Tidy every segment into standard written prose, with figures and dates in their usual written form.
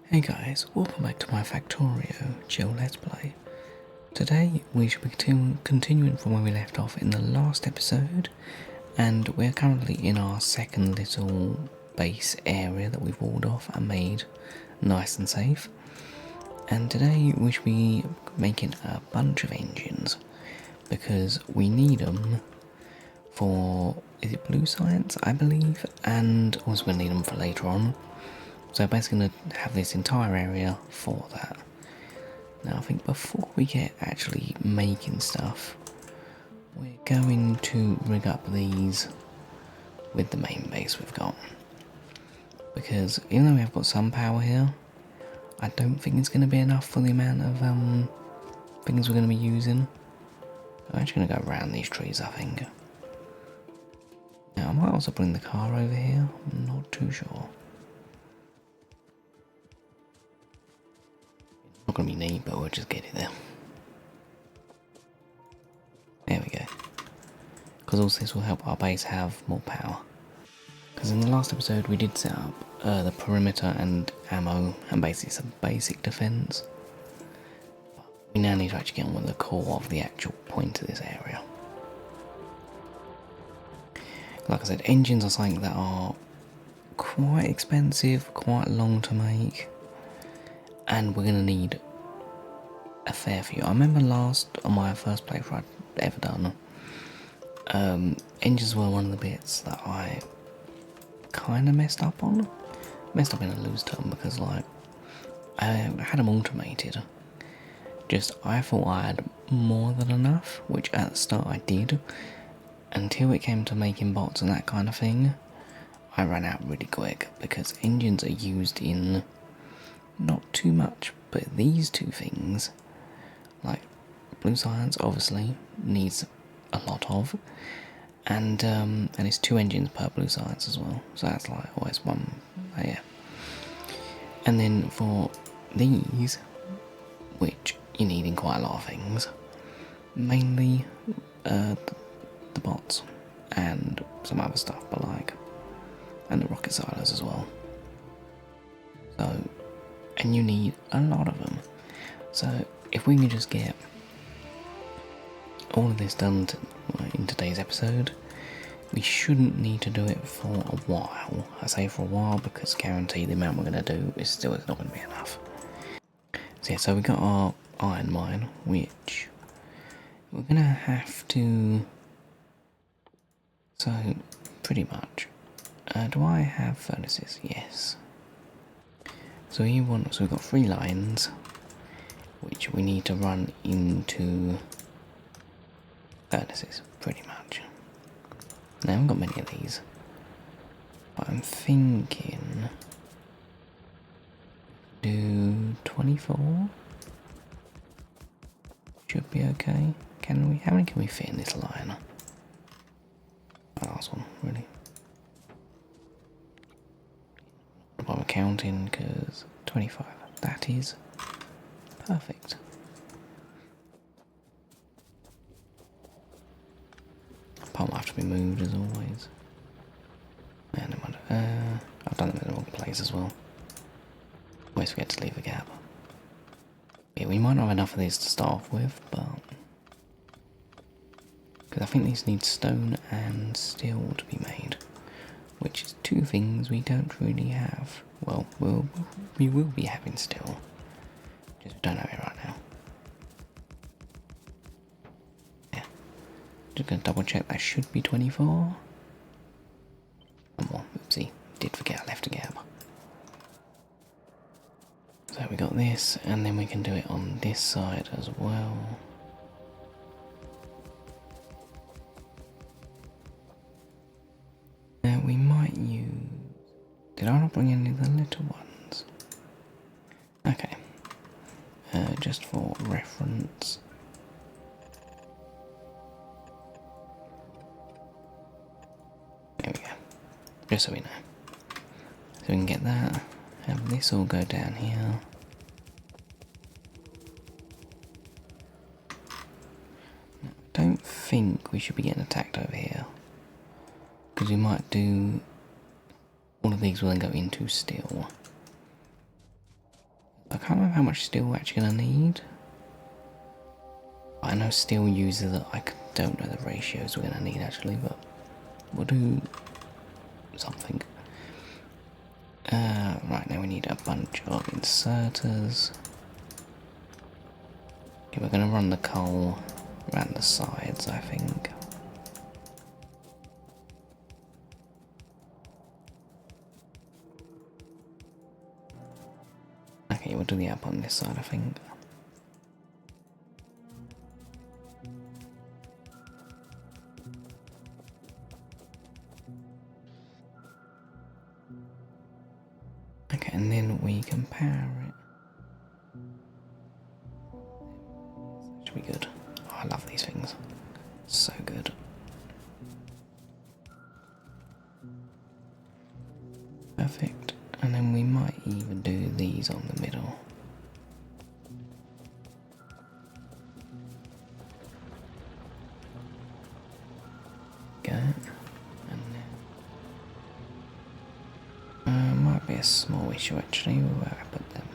Hey guys, welcome back to my Factorio Chill Let's Play. Today we shall be continuing from where we left off in the last episode, and we're currently in our second little base area that we've walled off and made nice and safe. And today we shall be making a bunch of engines, because we need them for, is it blue science I believe, and also going to need them for later on. So basically going to have this entire area for that. Now I think before we get actually making stuff, we're going to rig up these with the main base we've got. Because even though we have got some power here, I don't think it's going to be enough for the amount of things we're going to be using. I'm actually going to go around these trees, I think. Now I might also bring the car over here, I'm not too sure. Not going to be neat, but we'll just get it there. There we go. Because also this will help our base have more power. Because in the last episode we did set up the perimeter and ammo and basically some basic defence. But we now need to actually get on with the core of the actual point of this area. Like I said, engines are something that are quite expensive, quite long to make. And we're going to need a fair few. I remember on my first playthrough I'd ever done, engines were one of the bits that I kind of messed up on. Messed up in a loose term, because like, I had them automated. Just, I thought I had more than enough, which at the start I did, until it came to making bots and that kind of thing. I ran out really quick, because engines are used in not too much, but these two things, like blue science obviously needs a lot of, and it's 2 engines per blue science as well, so that's like always one, yeah. And then for these, which you need in quite a lot of things, mainly the bots and some other stuff, but like, and the rocket silos as well. So, and you need a lot of them. So if we can just get all of this done in today's episode, we shouldn't need to do it for a while. I say for a while because guarantee the amount we're going to do is still not going to be enough. So yeah, so we got our iron mine, which we're going to have to, so pretty much, do I have furnaces? Yes. So we've got 3 lines, which we need to run into furnaces, pretty much. Now, I haven't got many of these, but I'm thinking do 24? Should be okay. Can we? How many can we fit in this line? The last one, really. Not bother counting, because 25. That is perfect. Part will have to be moved as always. And I've done them in the wrong place as well. Always forget to leave a gap. Yeah, we might not have enough of these to start off with, but because I think these need stone and steel to be made, which is 2 things we don't really have. Well, we will be having steel, just don't have it right now. Yeah, just gonna double check that should be 24. One more, oopsie, did forget I left a gap. So we got this, and then we can do it on this side as well. Now we might use, did I not bring any of the little ones? Okay, just for reference. There we go, just so we know. So we can get that, have this all go down here. I don't think we should be getting attacked over here, because we might do, all of these will then go into steel. can't remember how much steel we're actually going to need. I know steel uses it. I don't know the ratios we're going to need actually, but we'll do something. Right, now we need a bunch of inserters. Okay, we're going to run the coal around the sides, I think. Okay, we'll do the up on this side, I think. Okay, and then we can power it. Should be good. Oh, I love these things. So good. Perfect. And then we might even do these on the middle. Go. And then might be a small issue actually where I put them.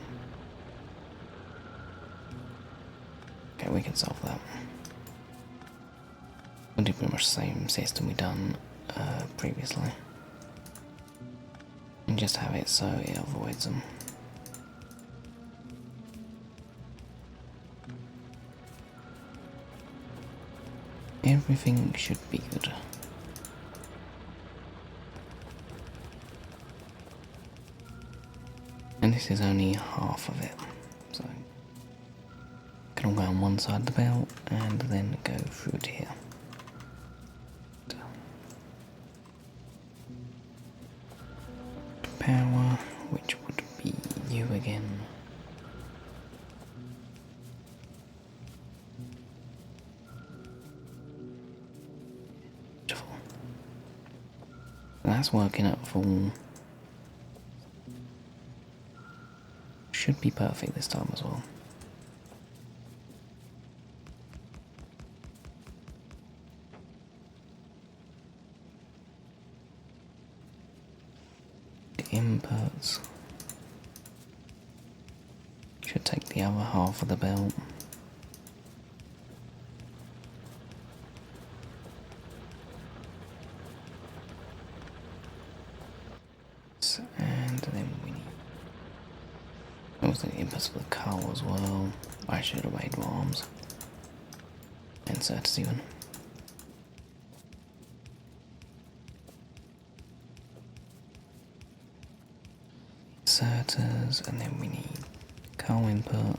Okay, we can solve that. We'll do pretty much the same system we done previously. And just have it so it avoids them. Everything should be good. And this is only half of it, so can all go on one side of the belt and then go through to here. Power, which would be you again. Beautiful. That's working at full. Should be perfect this time as well. The inputs should take the other half of the belt. And then we need also the inputs for the coal as well. I should have made more arms. Inserters even. Inserters, and then we need coal input.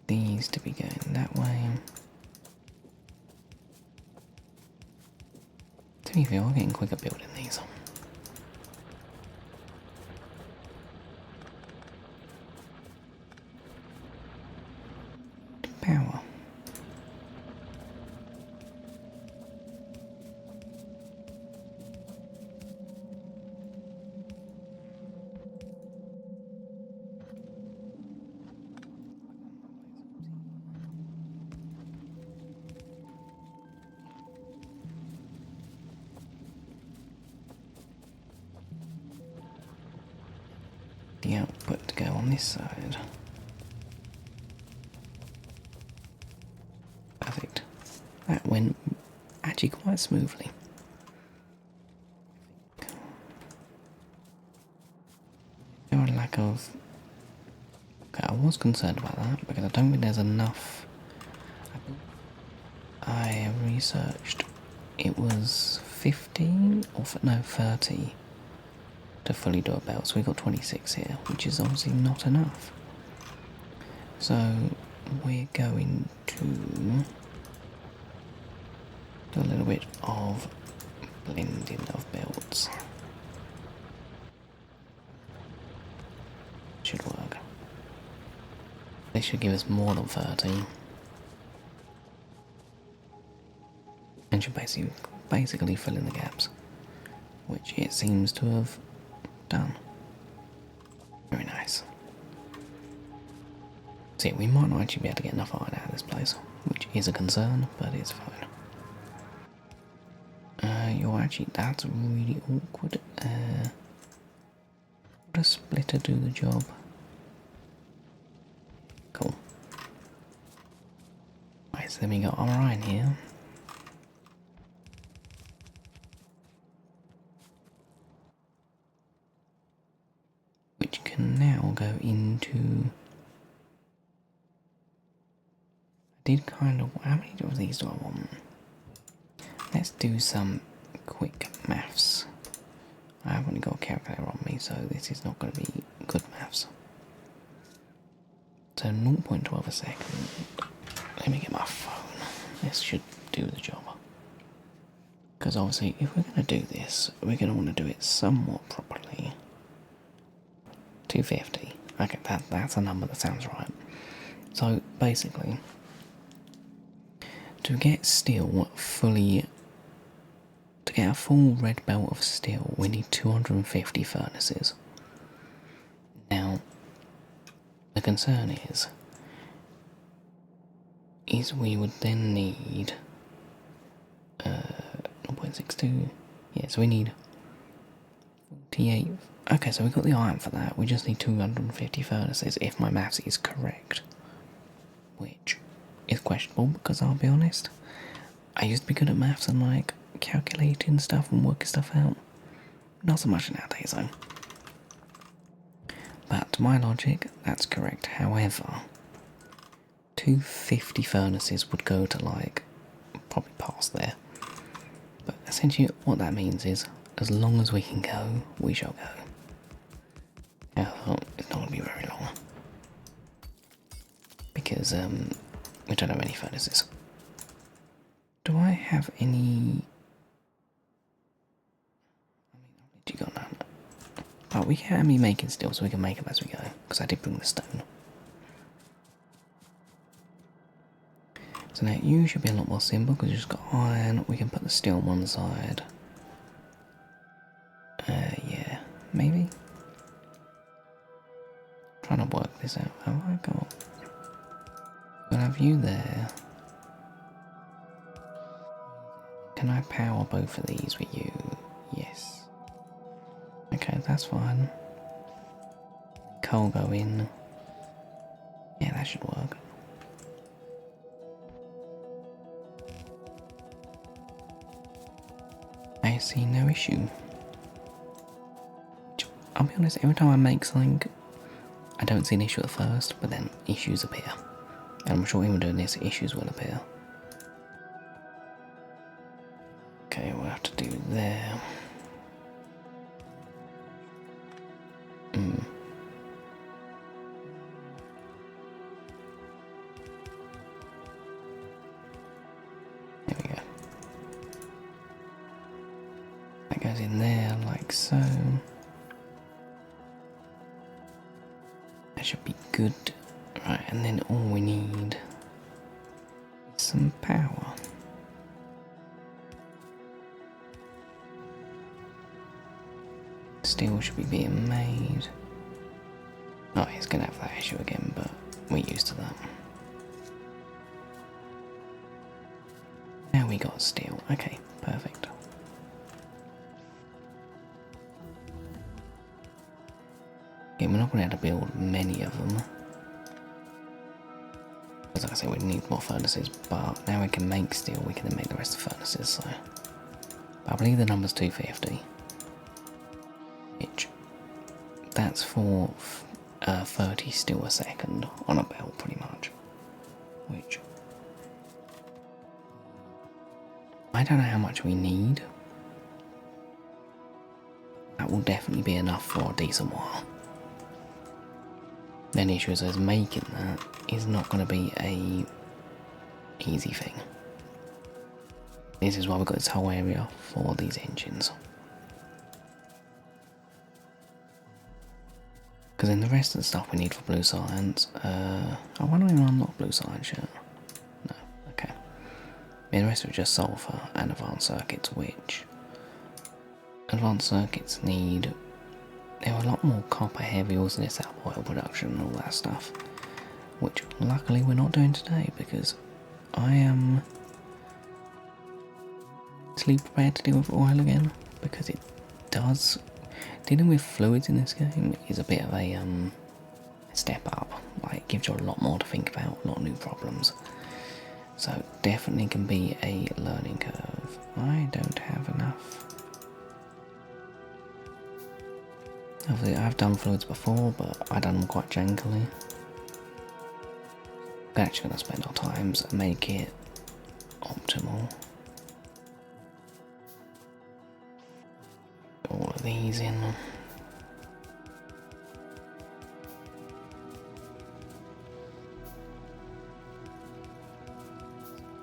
These to be going that way. To be fair, we're getting quicker building these. Power. The output to go on this side. Perfect. That went actually quite smoothly. There was a lack of. Okay, I was concerned about that because I don't think there's enough. I researched. It was 15 or no 30 to fully do a belt, so we got 26 here, which is obviously not enough. So we're going to do a little bit of blending of belts. Should work. They should give us more than 30. And should basically fill in the gaps, which it seems to have done. Very nice. See, we might not actually be able to get enough iron out of this place, which is a concern, but it's fine. You're actually, that's really awkward. Would a splitter do the job? Cool. Right, so then we got our iron here. Which can now go into... I did kind of... How many of these do I want? Let's do some quick maths. I haven't got a calculator on me, so this is not going to be good maths. So 0.12 a second. Let me get my phone. This should do the job. Because obviously, if we're going to do this, we're going to want to do it somewhat properly. 250. Okay, that's a number that sounds right. So basically, to get steel fully... To get a full red belt of steel, we need 250 furnaces. Now, the concern is we would then need 0.62. Yeah, so we need 48. Okay, so we got the iron for that. We just need 250 furnaces if my maths is correct, which is questionable because I'll be honest, I used to be good at maths and like calculating stuff and working stuff out. Not so much nowadays though. But to my logic, that's correct. However, 250 furnaces would go to like, probably past there. But essentially what that means is, as long as we can go, we shall go. It's not going to be very long. Because we don't have any furnaces. Do I have any... You got none. But we can be making steel, so we can make them as we go. Because I did bring the stone. So now you should be a lot more simple because you just got iron. We can put the steel on one side. Yeah, maybe. Trying to work this out. Oh my god. We'll have you there. Can I power both of these with you? Yes. Okay, that's fine. Coal go in. Yeah, that should work. I see no issue. I'll be honest, every time I make something, I don't see an issue at first, but then issues appear. And I'm sure even doing this, issues will appear. Okay, we'll have to do there. There we go. That goes in there like so. That should be good. Right, and then all we need is some power. Steel should be being made. Oh, he's gonna have that issue again, but we're used to that. Now we got steel. Okay, perfect. Yeah, we're not going to have to build many of them. As like I say, we need more furnaces, but now we can make steel, we can then make the rest of the furnaces, so... But I believe the number's 250. Which... That's for 30 steel a second on a belt, pretty much. Which... I don't know how much we need. That will definitely be enough for a decent while. The only issue is making that is not going to be a easy thing. This is why we've got this whole area for these engines. Because in the rest of the stuff we need for blue science, I wonder if I unlock blue science yet. No, okay. The rest of it just sulfur and advanced circuits, which advanced circuits need... There are a lot more copper heavy, also this oil production and all that stuff. which luckily we're not doing today because I am mentally prepared to deal with oil again, because it does, dealing with fluids in this game is a bit of a step up. Like, it gives you a lot more to think about, a lot of new problems. So definitely can be a learning curve. I don't have enough. Obviously I've done fluids before, but I've done them quite jankily. We're actually going to spend our times and make it optimal. All of these in.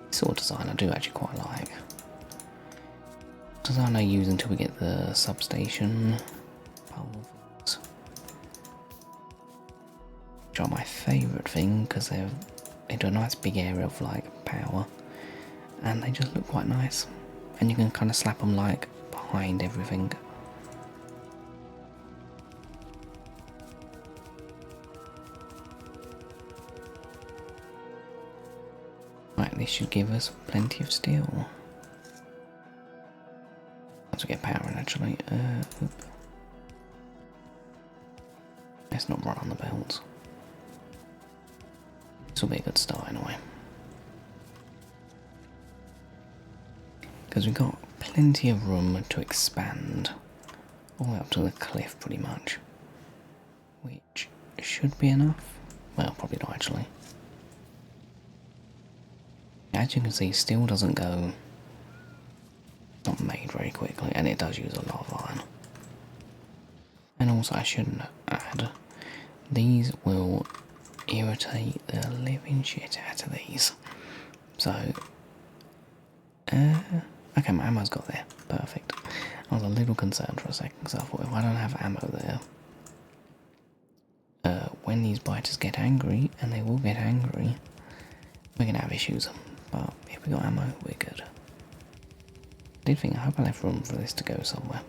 This sort of design I do actually quite like. Design I use until we get the substation poles, which are my favourite thing because they do a nice big area of like power, and they just look quite nice, and you can kind of slap them like behind everything. Right, this should give us plenty of steel. Once we get power in, actually. Let's not run on the belts. This will be a good start anyway. Because we've got plenty of room to expand all the way up to the cliff pretty much. Which should be enough. Well, probably not actually. As you can see, steel doesn't go, not made very quickly, and it does use a lot of iron. And also I shouldn't add, these will irritate the living shit out of these. So, okay, my ammo's got there, perfect. I was a little concerned for a second, because I thought if I don't have ammo there, when these biters get angry, and they will get angry, we're going to have issues. But if we got ammo, we're good. I did think, I hope I left room for this to go somewhere.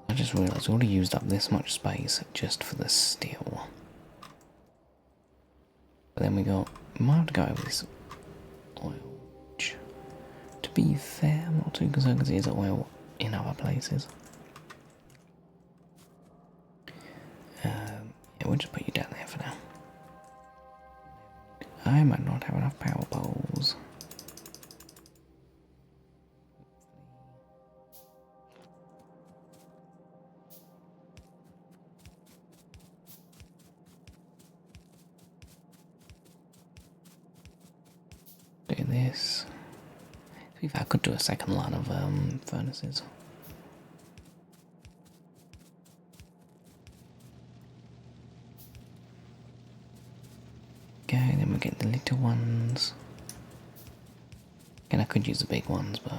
I just realised we already used up this much space just for the steel. But then we might have to go over this oil. Which, to be fair, I'm not too concerned because it is oil in other places. Yeah, we'll just put you down there for now. I might not have enough power poles. Do this. See if I could do a second line of furnaces. Okay, then we get the little ones. Again, I could use the big ones, but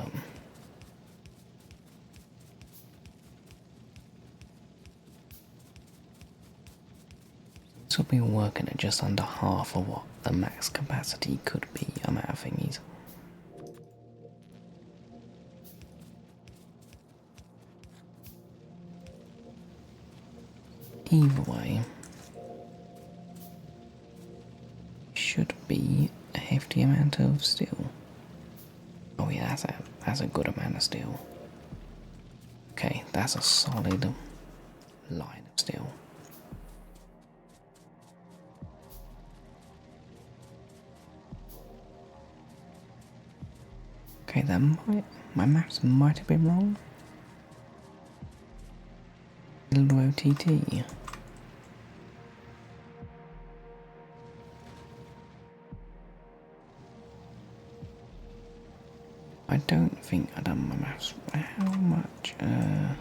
this will be working at just under half of what the max capacity could be. I'm out of thingies. Either way, should be a hefty amount of steel. Oh yeah, that's a good amount of steel. Okay, that's a solid line of steel. Okay, my maths might have been wrong. Little OTT. I don't think I've done my maths. How much? I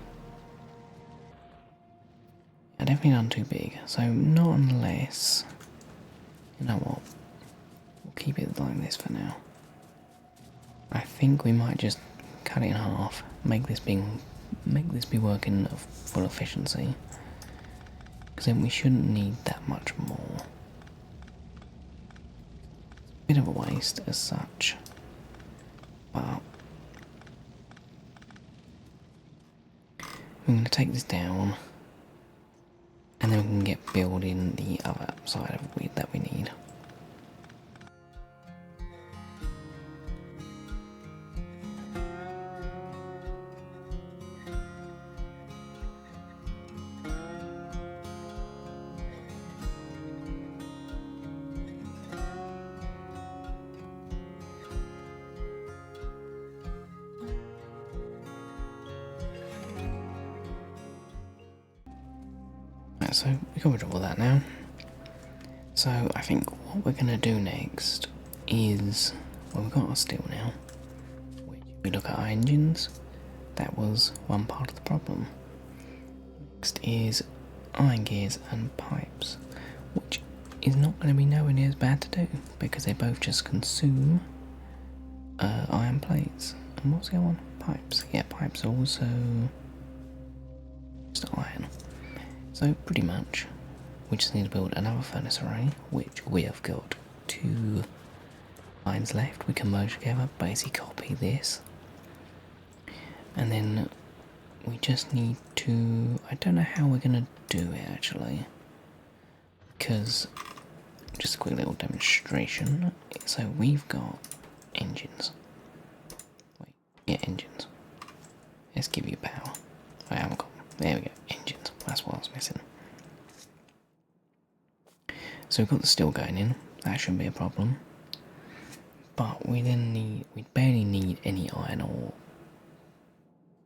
definitely done too big, so not unless. You know what? We'll keep it like this for now. I think we might just cut it in half, make this be working at full efficiency, because then we shouldn't need that much more. Bit of a waste as such, but I'm going to take this down, and then we can get building the other side of it that we need. Right, so we got rid of all that now. So I think what we're gonna do next is, well, we've got our steel now. We look at our engines. That was one part of the problem. Next is iron gears and pipes, which is not going to be nowhere near as bad to do because they both just consume iron plates. And what's the other one? Pipes. Yeah, pipes are also just iron. So pretty much we just need to build another furnace array, which we have got 2 lines left. We can merge together, basically copy this. And then we just need to, I don't know how we're going to do it actually, because just a quick little demonstration. So we've got engines. Wait, yeah, engines. Let's give you power. I haven't got, there we go, engines. That's what I was missing. So we've got the steel going in, that shouldn't be a problem. But we then need, we barely need any iron or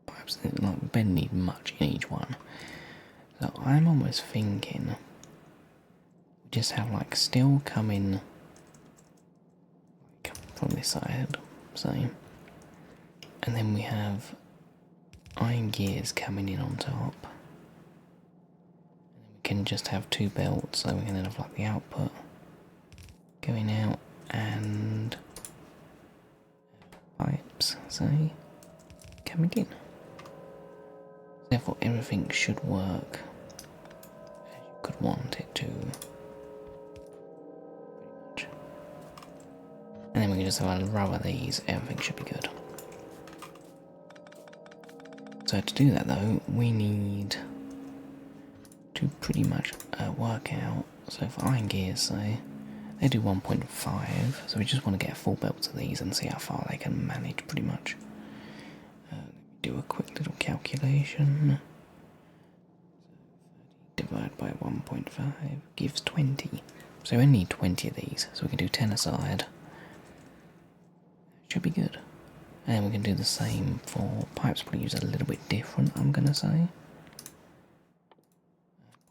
pipes, like we barely need much in each one. So I'm almost thinking we just have like steel coming like from this side, say, and then we have iron gears coming in on top. And then we can just have 2 belts, so we can then have like the output going out and pipes, say, coming in. Therefore everything should work as you could want it to. Pretty much. And then we can just have a rub of these, everything should be good. So to do that though, we need to pretty much work out, so for iron gears say, they do 1.5, so we just want to get a full belt of these and see how far they can manage pretty much. Do a quick little calculation. 30 divided by 1.5 gives 20. So we only need 20 of these, so we can do 10 aside. Should be good. And we can do the same for pipes, probably use a little bit different, I'm gonna say.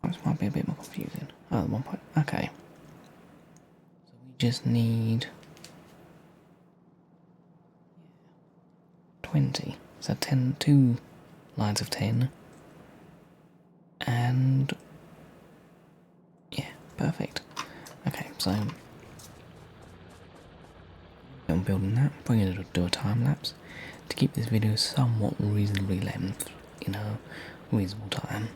Pipes might be a bit more confusing. Oh, the one pipe, okay. So we just need 20. So 10, 2 lines of 10, and yeah, perfect. Okay, so I'm building that. Probably going to do a time lapse to keep this video somewhat reasonably length in a reasonable time,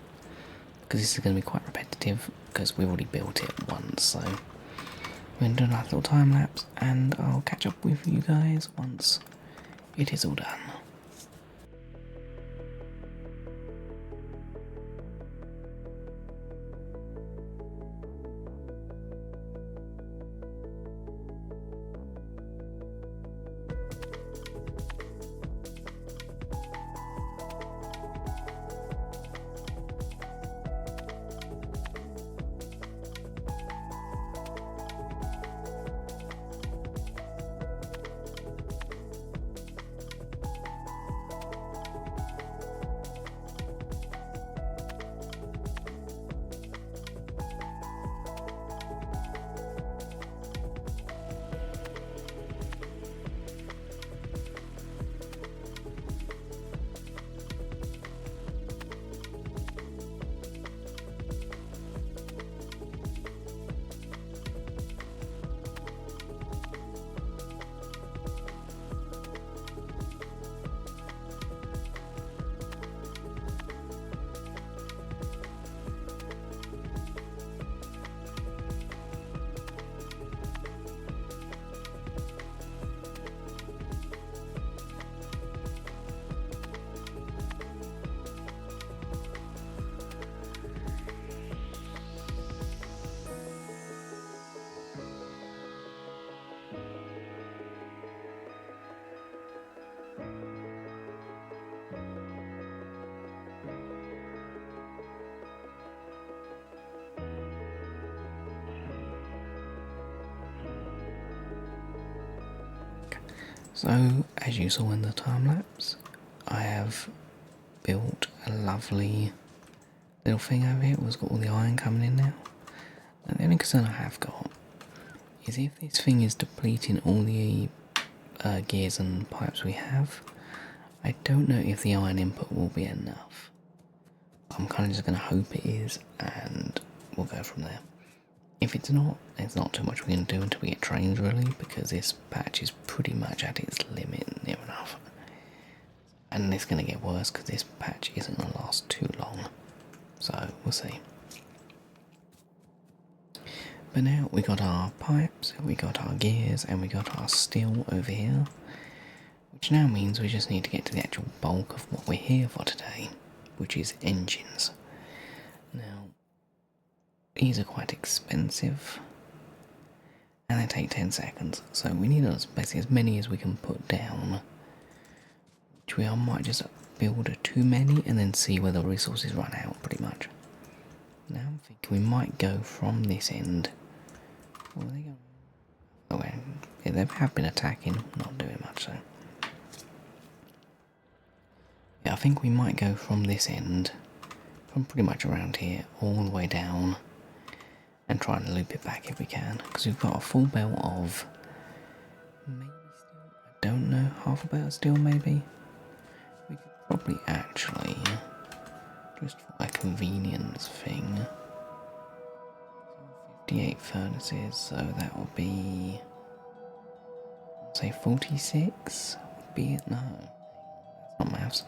because this is going to be quite repetitive because we've already built it once. So we're going to do a nice little time lapse, and I'll catch up with you guys once it is all done. So, as you saw in the time lapse, I have built a lovely little thing over here. It's got all the iron coming in now. And the only concern I have got is if this thing is depleting all the gears and pipes we have, I don't know if the iron input will be enough. I'm kind of just going to hope it is, and we'll go from there. If it's not, there's not too much we can do until we get trains really, because this patch is pretty much at its limit near enough. And it's going to get worse because this patch isn't going to last too long. So, we'll see. But now we got our pipes, we got our gears, and we got our steel over here. Which now means we just need to get to the actual bulk of what we're here for today, which is engines. Now, these are quite expensive, and they take 10 seconds, so we need basically as many as we can put down, which I might just build too many and then see where the resources run out, pretty much. Now I'm thinking we might go from this end. Where are they going? Okay, yeah, they have been attacking, not doing much so. Yeah, I think we might go from this end, from pretty much around here, all the way down, and try and loop it back if we can, because we've got a full belt of maybe steel, I don't know, half a belt of steel maybe. We could probably actually, just for a convenience thing, 58 furnaces, so that will be, say 46, would be it? No, that's not maths.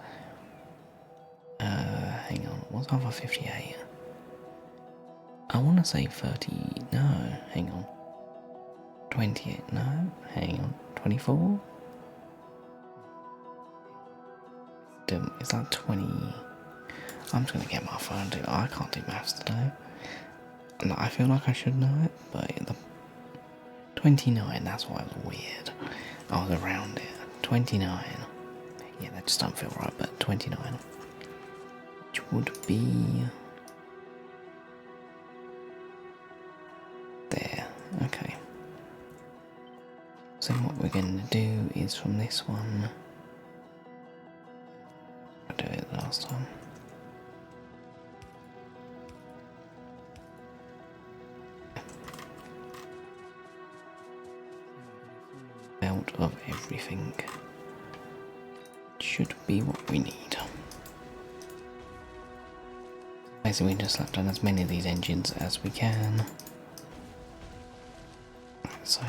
Hang on, what's half of 58? I want to say 30, no, hang on. 28, no, hang on, 24? Is that 20? I'm just going to get my phone, dude. I can't do maths today. And I feel like I should know it, but the 29, that's why it was weird. I was around it. 29. Yeah, that just don't feel right, but 29. Which would be... there, okay. So what we're going to do is from this one... I did it last time. Belt of everything. Should be what we need. Basically, we just slap down as many of these engines as we can. Right, so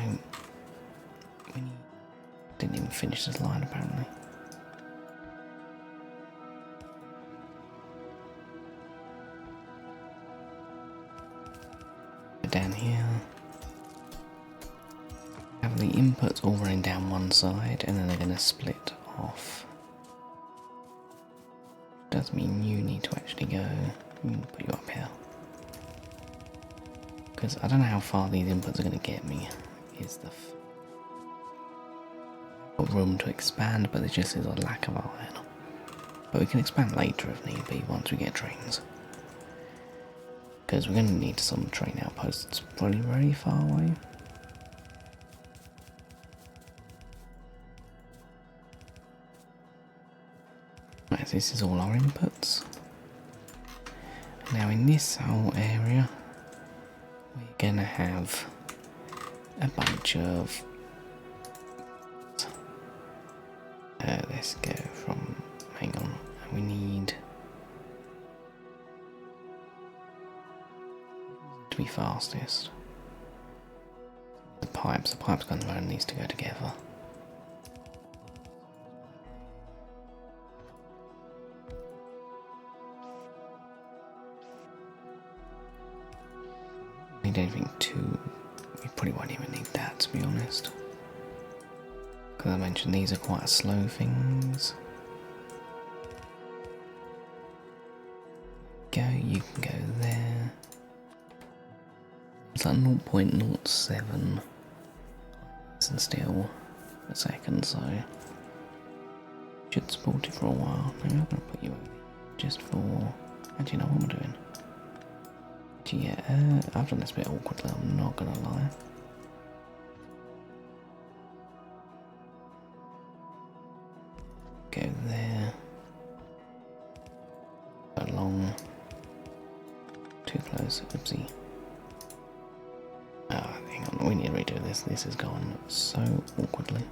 we didn't even finish this line apparently. Down here, have the inputs all running down one side, and then they're going to split off. Does mean you need to actually go. I'm going to put you up here, because I don't know how far these inputs are going to get me. Is the got room to expand, but there just is a lack of iron. But we can expand later if need be once we get trains. Because we're going to need some train outposts probably very far away. Right, so this is all our inputs. Now in this whole area, we're going to have a bunch of... let's go from... hang on, we need... to be fastest. The pipes going to run these to go together. Need anything too, we probably won't even need that to be honest. Because I mentioned these are quite slow things. Go, you can go there. It's like 0.07 and still a second, so should support it for a while. Maybe I'm gonna put you over just for. Actually, know what I'm doing. Yeah, I've done this a bit awkwardly. I'm not gonna lie. Go there. Along. Too close. Oopsie. Oh, hang on. We need to redo this. This has gone so awkwardly.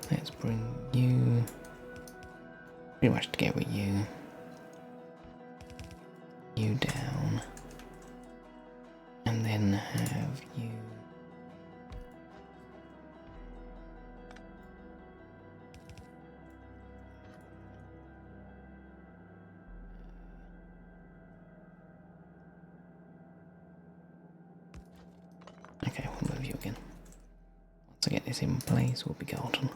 Let's bring you pretty much to get with you down, and then have you okay, we'll move you again. Once I get this in place, we'll be golden.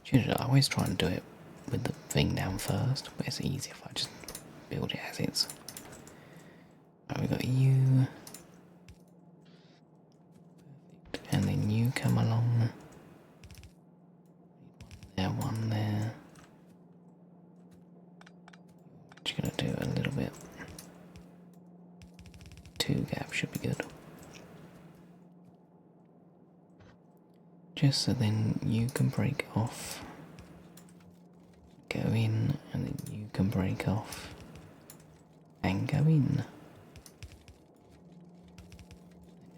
Usually I always try and do it with the thing down first, but it's easy if I just build it as it's. Right, we got you. Perfect. And then you come along. One there. Just gonna do a little bit. 2 gaps should be good. Just so then you can break off, go in, and then you can break off and go in.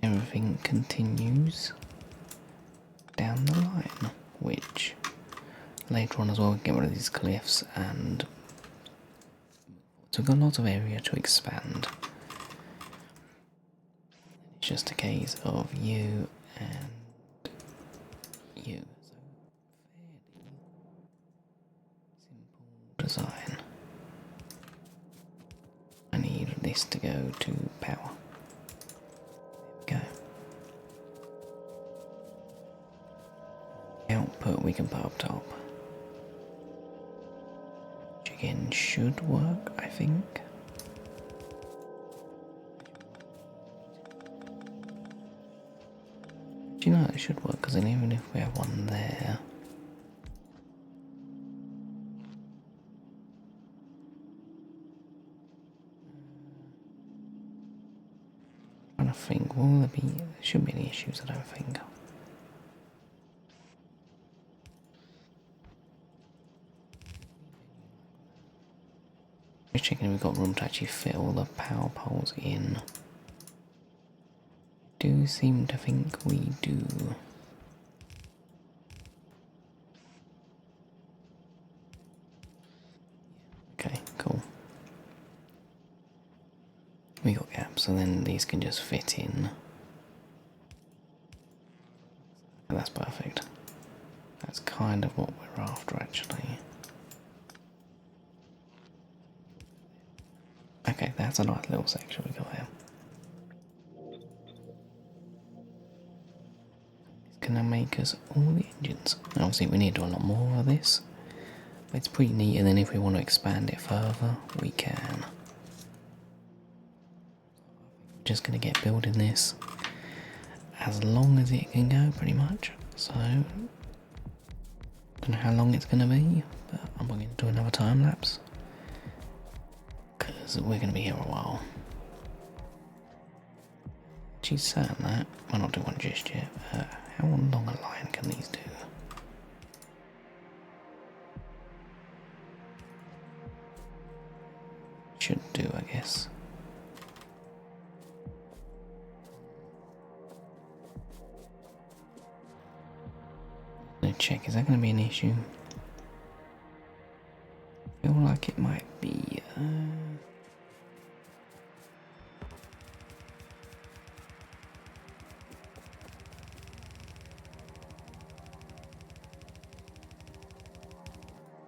Everything continues down the line, which later on as well we can get rid of these cliffs, and so we've got lots of area to expand. It's just a case of you and you. So fairly simple design. I need this to go to power. There we go. The output we can put up top. Which again should work, I think. Do you know it should work, because then even if we have one there, I'm trying to think, will there be, there shouldn't be any issues, I don't think. Just checking if we've got room to actually fit all the power poles in. Do seem to think we do. Okay, cool. We got gaps, so then these can just fit in. And that's perfect. That's kind of what we're after, actually. Okay, that's a nice little section we got here. Gonna make us all the engines. Obviously we need to do a lot more of this, but it's pretty neat, and then if we want to expand it further, we can. Just gonna get building this as long as it can go, pretty much. So, don't know how long it's gonna be, but I'm going to do another time lapse, because we're gonna be here a while. She's saying that, we're not doing one just yet. How long a line can these do? Should do, I guess. Let's check, is that going to be an issue? I feel like it might be.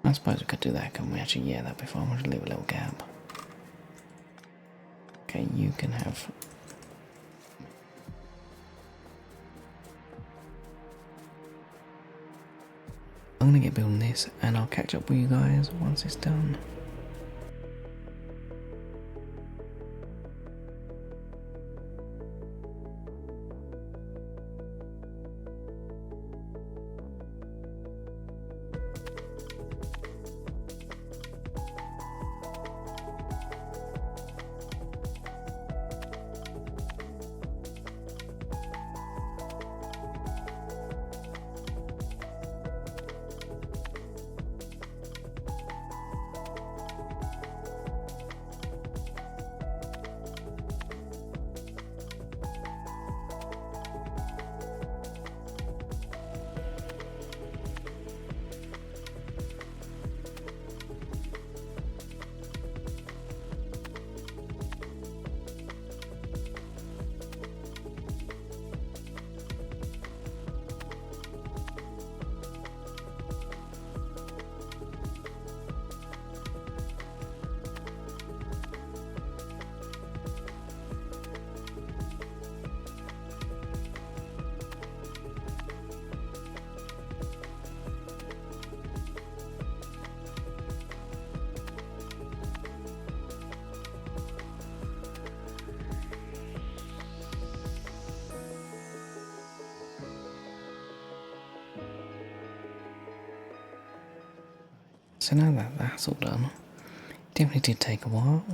I suppose we could do that, can we? Actually, yeah, that'd be fine. We'll just leave a little gap. Okay, you can have. I'm gonna get building this, and I'll catch up with you guys once it's done. So now that that's all done, definitely did take a while,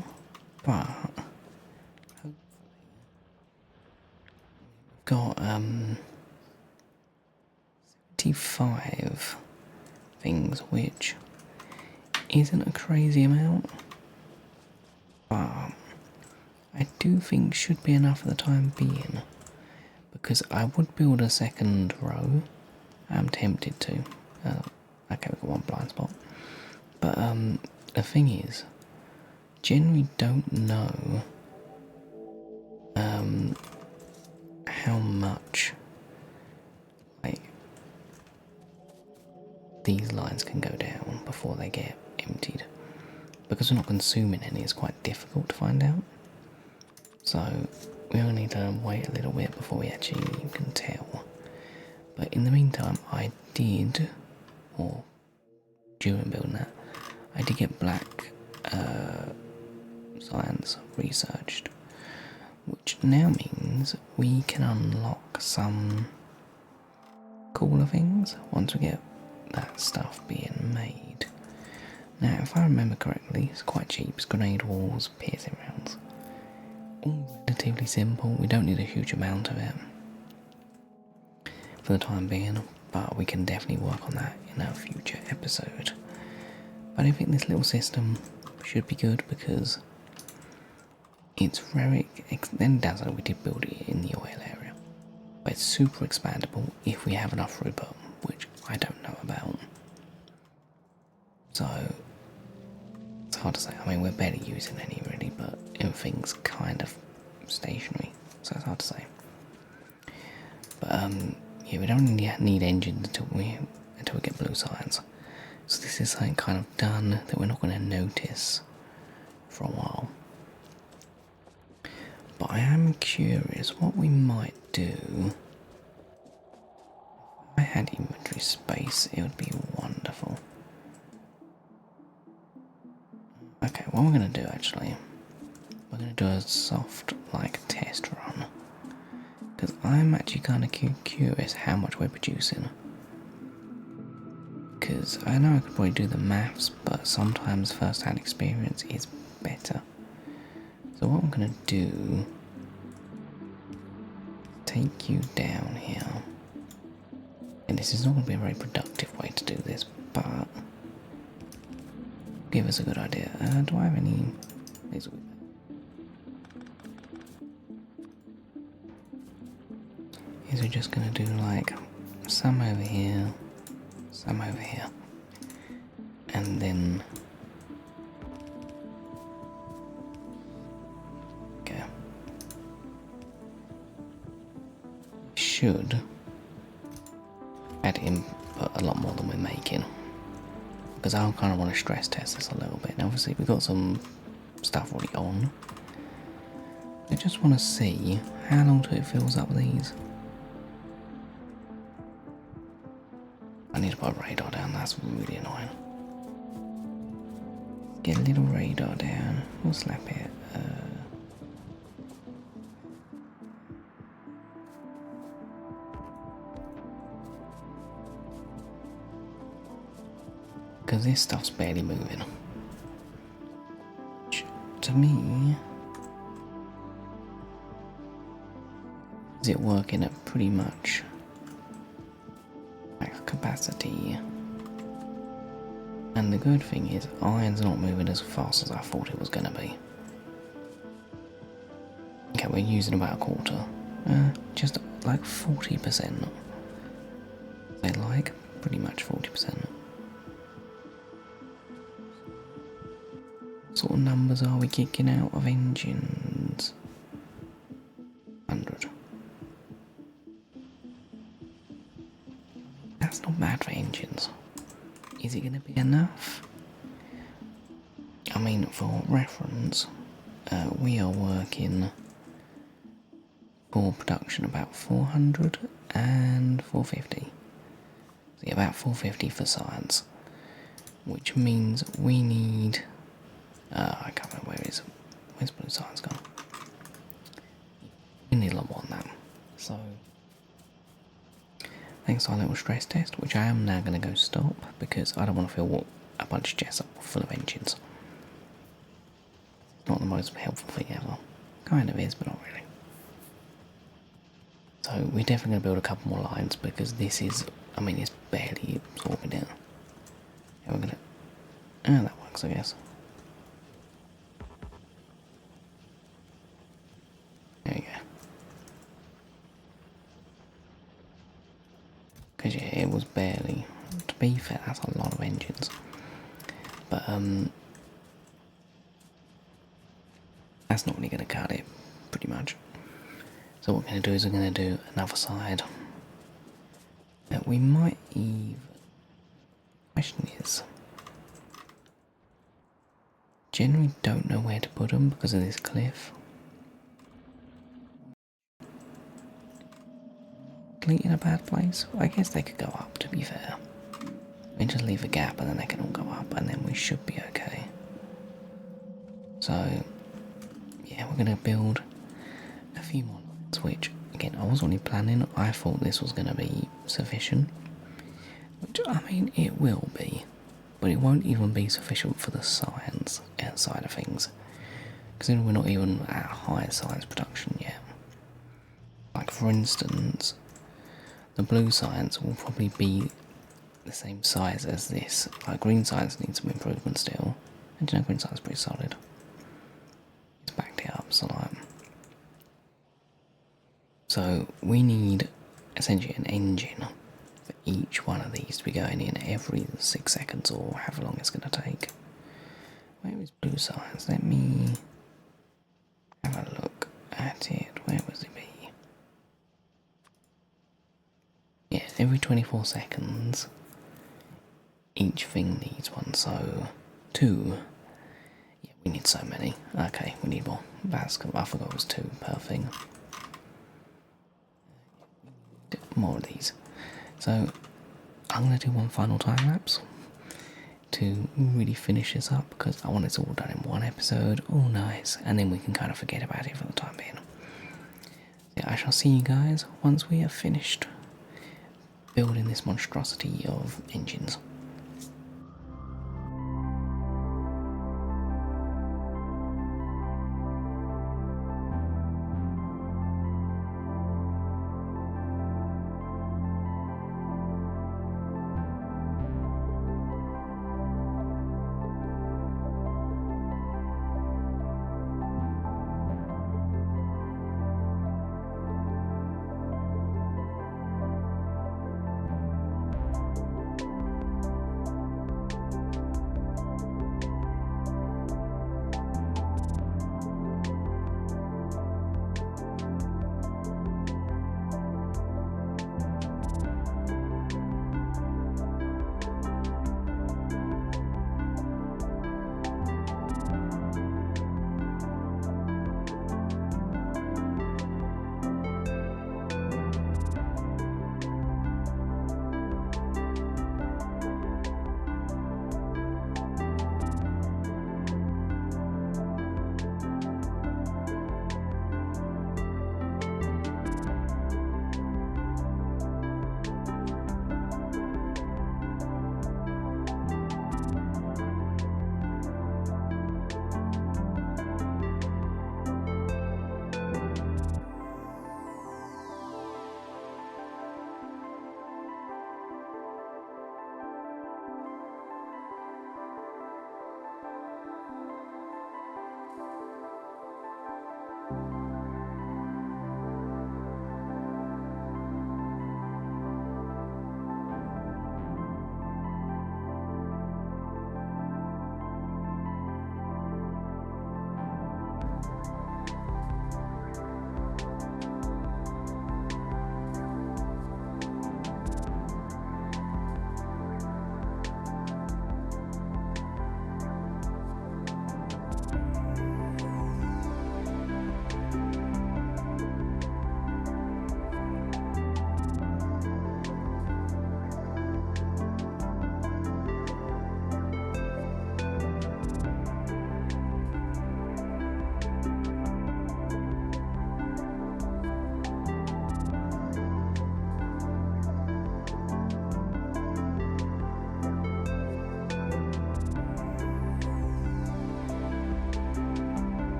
but we've got 75 things, which isn't a crazy amount, but I do think should be enough for the time being, because I would build a second row. I'm tempted to. Okay, we've got one blind spot. But the thing is, generally don't know how much like these lines can go down before they get emptied. Because we're not consuming any, it's quite difficult to find out. So we only need to wait a little bit before we actually can tell. But in the meantime, I did, or during building that, I did get black science researched, which now means we can unlock some cooler things once we get that stuff being made. Now, if I remember correctly, it's quite cheap. It's grenade walls, piercing rounds. All relatively simple. We don't need a huge amount of it for the time being, but we can definitely work on that in a future episode. But I think this little system should be good because it's very, then Dazzler, we did build it in the oil area, but it's super expandable if we have enough throughput, which I don't know about. So it's hard to say. I mean, we're barely using any really, but everything's kind of stationary, so it's hard to say. But yeah, we don't really need engines until we get blue science. So this is something kind of done that we're not going to notice for a while. But I am curious what we might do. If I had inventory space, it would be wonderful. Okay, what we're going to do actually, we're going to do a soft like test run. Because I'm actually kind of curious how much we're producing. Because I know I could probably do the maths, but sometimes first-hand experience is better. So what I'm going to do, take you down here. And this is not going to be a very productive way to do this, but give us a good idea. Do I have any... Is we're just going to do like some over here, some over here, and then okay, should add input a lot more than we're making, because I kind of want to stress test this a little bit. Now obviously we've got some stuff already on. I just want to see how long till it fills up these. I need to put a radar down, that's really annoying. Get a little radar down, we'll slap it. Because this stuff's barely moving. Which, to me, is it working at pretty much max capacity? And the good thing is, iron's not moving as fast as I thought it was going to be. Okay, we're using about a quarter. Just like 40%. They like pretty much 40%. What sort of numbers are we kicking out of engines? 100. That's not bad for engines. Is it going to be enough? I mean, for reference, we are working for production about 400 and 450. So yeah, about 450 for science, which means we need. I can't remember where it is. Where's blue science gone? We need a lot more than that. So. Thanks to our little stress test, which I am now going to go stop because I don't want to feel a bunch of chests full of engines. Not the most helpful thing ever. Kind of is, but not really. So we're definitely going to build a couple more lines because this is, I mean, it's barely absorbing it. Yeah, we're going to, that works, I guess. There we go. Because yeah, it was barely, to be fair, that's a lot of engines. But that's not really going to cut it, pretty much. So what we're going to do is we're going to do another side. That we might even... Question is... Generally don't know where to put them because of this cliff. In a bad place? I guess they could go up, to be fair. We just leave a gap and then they can all go up and then we should be okay. So, yeah, we're going to build a few more lines, which, again, I wasn't really planning. I thought this was going to be sufficient. Which, I mean, it will be. But it won't even be sufficient for the science side of things. Because we're not even at high science production yet. Like, for instance, the blue science will probably be the same size as this. Like, green science needs some improvement still. And you know, green science is pretty solid. It's backed it up, so like... So, we need, essentially, an engine for each one of these to be going in every 6 seconds, or however long it's going to take. Where is blue science? Let me have a look at it. Where was it be? Yeah, every 24 seconds, each thing needs one, so 2. Yeah, we need so many. Okay, we need more. That's, I forgot it was 2 per thing. More of these. So, I'm going to do one final time lapse to really finish this up because I want it all done in one episode. Oh, nice. And then we can kind of forget about it for the time being. Yeah, I shall see you guys once we have finished building this monstrosity of engines.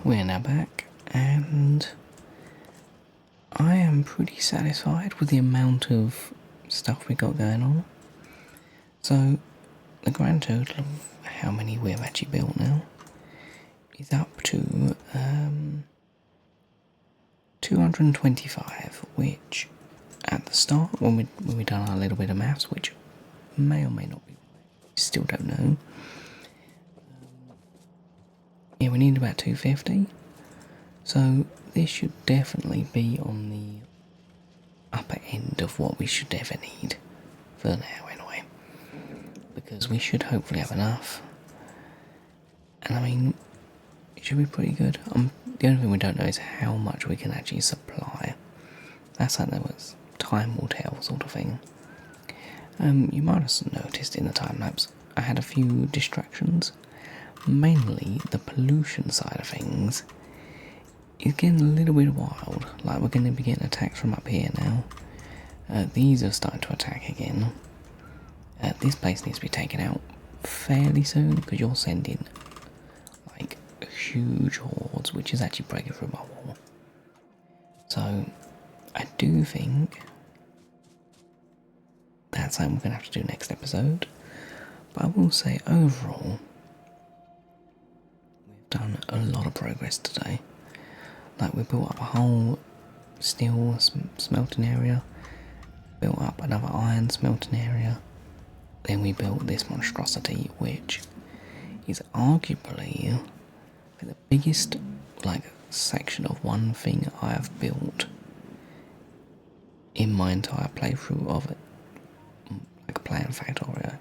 we're now back, and I am pretty satisfied with the amount of stuff we got going on. So, the grand total of how many we've actually built now is up to 225, which at the start, when we done our little bit of maths, which may or may not be right, still don't know. Yeah, we need about 250. So this should definitely be on the upper end of what we should ever need, for now anyway, because we should hopefully have enough, and I mean, it should be pretty good. The only thing we don't know is how much we can actually supply. That's something that was time will tell sort of thing. You might have noticed in the time lapse I had a few distractions, mainly the pollution side of things. It's getting a little bit wild, like we're going to be getting attacks from up here now. These are starting to attack again. This place needs to be taken out fairly soon because you're sending like huge hordes, which is actually breaking through my wall. So I do think that's something we're going to have to do next episode. But I will say overall, we've done a lot of progress today. Like we built up a whole steel smelting area, built up another iron smelting area, then we built this monstrosity, which is arguably the biggest like section of one thing I have built in my entire playthrough of it, like playing Factorio,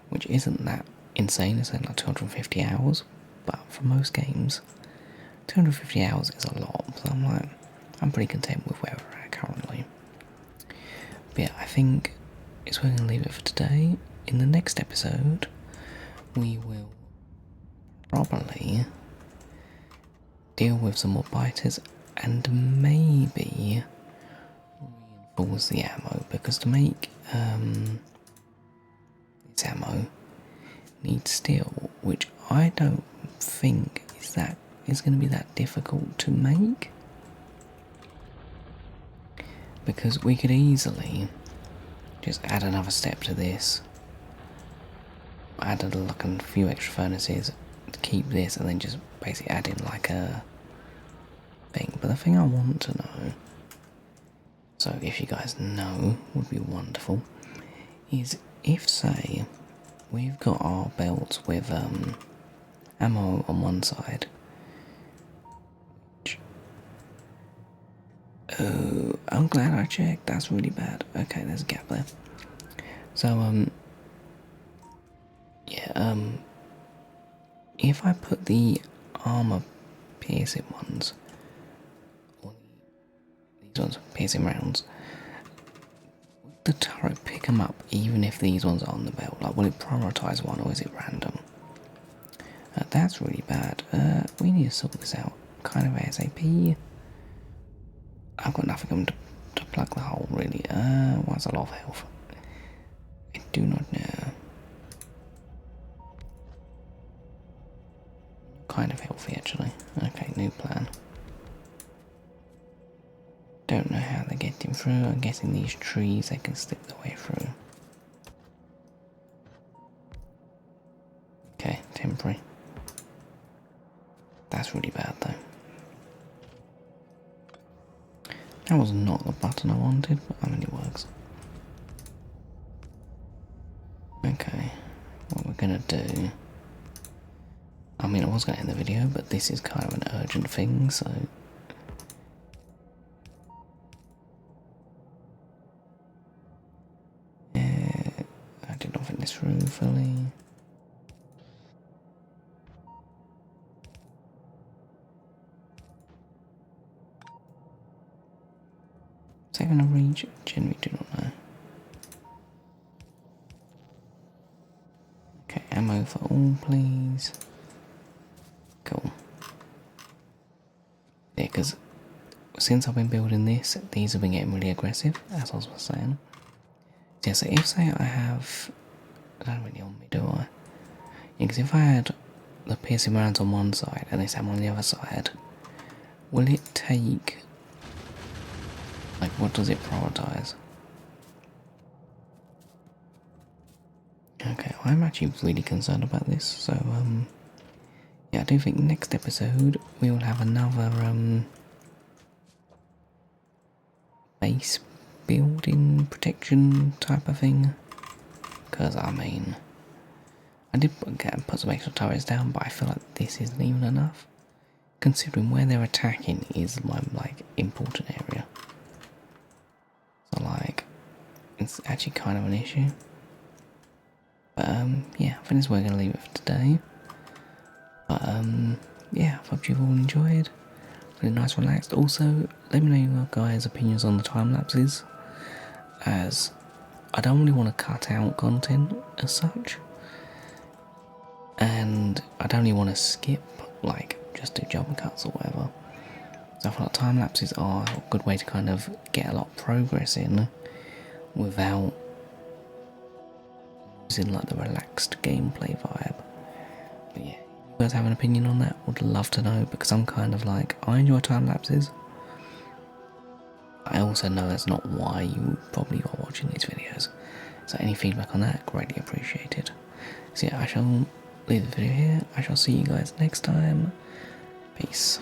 which isn't that insane. It's only like 250 hours, but for most games 250 hours is a lot, so I'm pretty content with where we're at currently. But yeah, I think it's where we're going to leave it for today. In the next episode, we will probably deal with some more biters and maybe reinforce the ammo, because to make this ammo needs steel, which I don't think is going to be that difficult to make, because we could easily just add another step to this, add a few extra furnaces to keep this, and then just basically add in like a thing. But the thing I want to know, so if you guys know, would be wonderful, is if say we've got our belts with ammo on one side. Oh, I'm glad I checked. That's really bad. Okay, there's a gap there. So, yeah, if I put the armor piercing ones, or these ones piercing rounds, will the turret pick them up even if these ones are on the belt? Like, will it prioritize one or is it random? That's really bad. We need to sort this out kind of ASAP. I've got nothing to plug the hole, really. What's a lot of health? I do not know. Kind of healthy, actually. Okay, new plan. Don't know how they're getting through. I'm guessing these trees, they can slip their way through. Okay, temporary. That's really bad, though. That was not the button I wanted, but I mean it works. Okay, what we're gonna do... I mean, I was gonna end the video, but this is kind of an urgent thing, so... I did not think this through fully. Is that gonna reach? Genuinely do not know. Okay, ammo for all, please. Cool. Yeah, because since I've been building this, these have been getting really aggressive, as I was saying. Yeah, so if say I have... I don't really on me, do I? Yeah, because if I had the piercing rounds on one side and this ammo on the other side, will it take, like, what does it prioritise? Okay, I'm actually really concerned about this, so yeah, I do think next episode we will have another base building protection type of thing. Because I mean, I did put some extra turrets down, but I feel like this isn't even enough, considering where they're attacking is my like important area. So like, it's actually kind of an issue. But yeah, I think that's where we're gonna leave it for today. But yeah, I hope you've all enjoyed. Really nice, relaxed. Also, let me know your guys' opinions on the time lapses, as I don't really want to cut out content as such, and I don't really want to skip, like, just do jump cuts or whatever. So I feel like time lapses are a good way to kind of get a lot of progress in without losing like the relaxed gameplay vibe. But yeah, you guys have an opinion on that? Would love to know, because I'm kind of like, I enjoy time lapses. I also know that's not why you probably are watching these videos. So any feedback on that, greatly appreciated. So yeah, I shall leave the video here. I shall see you guys next time. Peace.